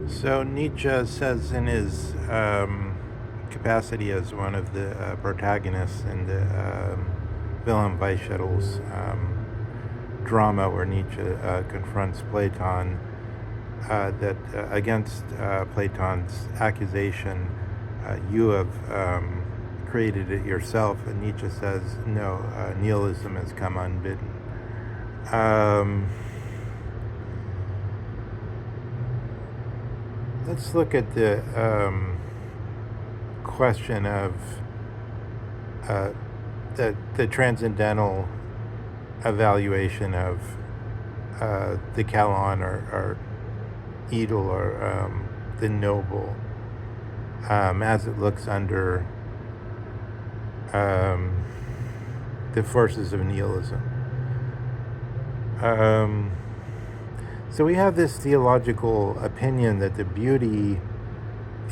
So Nietzsche says in his capacity as one of the protagonists in the Wilhelm Weishettel's drama where Nietzsche confronts Platon, that against Platon's accusation, you have created it yourself. And Nietzsche says, no, nihilism has come unbidden. Let's look at the question of the transcendental evaluation of the Kalon or Edel or the noble as it looks under the forces of nihilism. So we have this theological opinion that the beauty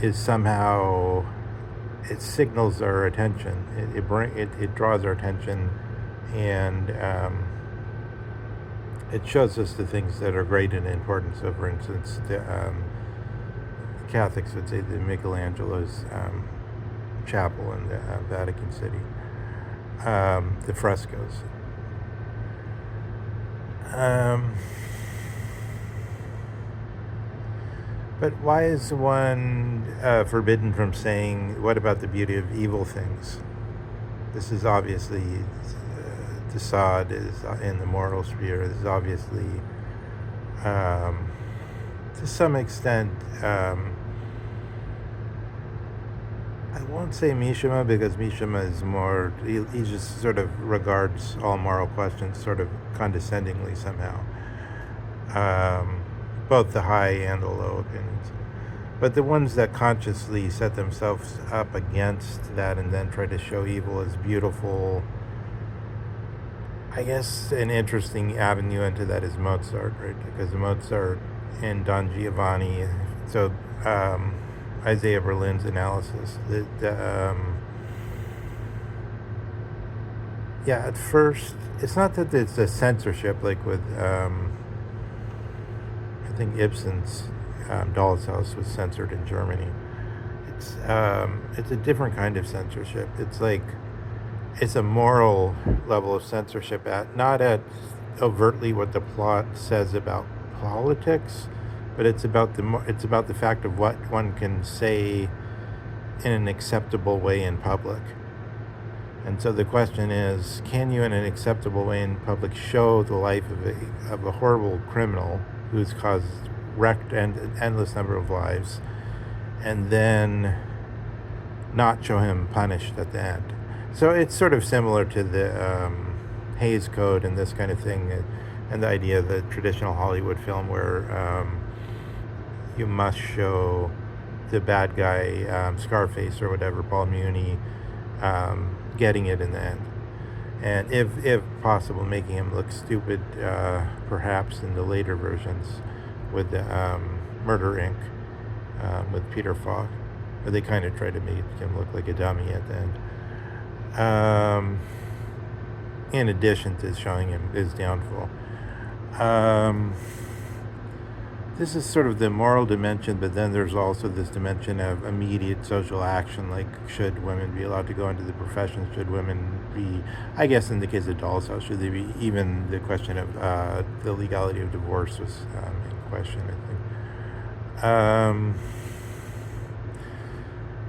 is somehow, it signals our attention, it draws our attention, and it shows us the things that are great and important. So for instance, the Catholics would say the Michelangelo's chapel in the Vatican City, the frescoes. But why is one forbidden from saying, what about the beauty of evil things? This is obviously, de Sade is in the moral sphere, this is obviously, to some extent, I won't say Mishima, because Mishima is more, he just sort of regards all moral questions sort of condescendingly somehow. Both the high and the low opinions. But the ones that consciously set themselves up against that and then try to show evil as beautiful, I guess an interesting avenue into that is Mozart, right? Because Mozart in Don Giovanni, so Isaiah Berlin's analysis, at first, it's not that it's a censorship like with I think Ibsen's Doll's House was censored in Germany. It's a different kind of censorship. It's a moral level of censorship, not at overtly what the plot says about politics, but it's about the fact of what one can say in an acceptable way in public. And so the question is, can you in an acceptable way in public show the life of a horrible criminal who's caused wrecked an endless number of lives, and then not show him punished at the end? So it's sort of similar to the Hays Code and this kind of thing, and the idea of the traditional Hollywood film where you must show the bad guy, Scarface or whatever, Paul Muni, getting it in the end. And if possible, making him look stupid, perhaps in the later versions with the Murder Inc. With Peter Falk, where they kind of try to make him look like a dummy at the end. In addition to showing him his downfall. This is sort of the moral dimension, but then there's also this dimension of immediate social action, like should women be allowed to go into the profession? Should women be, I guess in the case of Doll's House, should they be, even the question of the legality of divorce was in question, I think.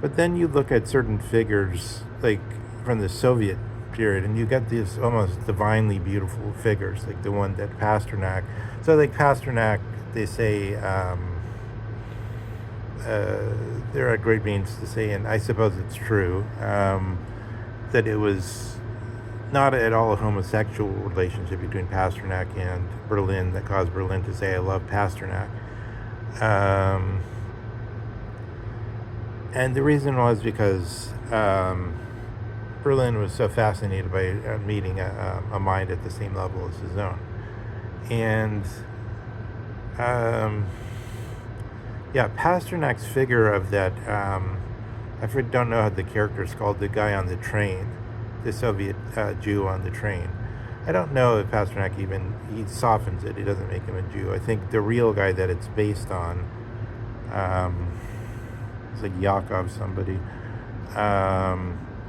But then you look at certain figures, like from the Soviet period, and you get these almost divinely beautiful figures, like the one that Pasternak, so like Pasternak, they say, there are great means to say, and I suppose it's true, that it was not at all a homosexual relationship between Pasternak and Berlin that caused Berlin to say, I love Pasternak. And the reason was because Berlin was so fascinated by meeting a mind at the same level as his own. And Pasternak's figure of that, I don't know how the character is called, the guy on the train, the Soviet Jew on the train. I don't know if Pasternak he softens it, he doesn't make him a Jew. I think the real guy that it's based on It's like Yaakov somebody.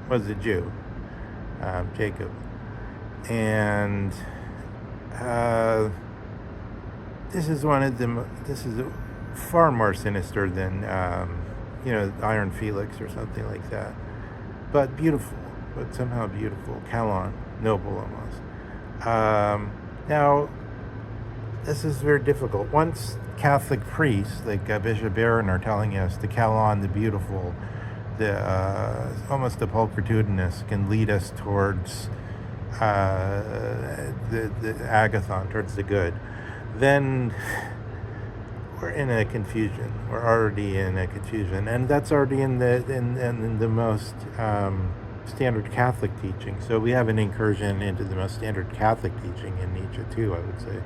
Was a Jew, Jacob. And this is one of the, this is far more sinister than, Iron Felix or something like that. But beautiful, but somehow beautiful. Calon, noble almost. Now, this is very difficult. Once Catholic priests, like Bishop Barron, are telling us the Calon, the beautiful, the almost the pulchritudinous, can lead us towards the agathon, towards the good, then we're in a confusion. We're already in a confusion, and that's already in the most standard Catholic teaching. So we have an incursion into the most standard Catholic teaching in Nietzsche too, I would say.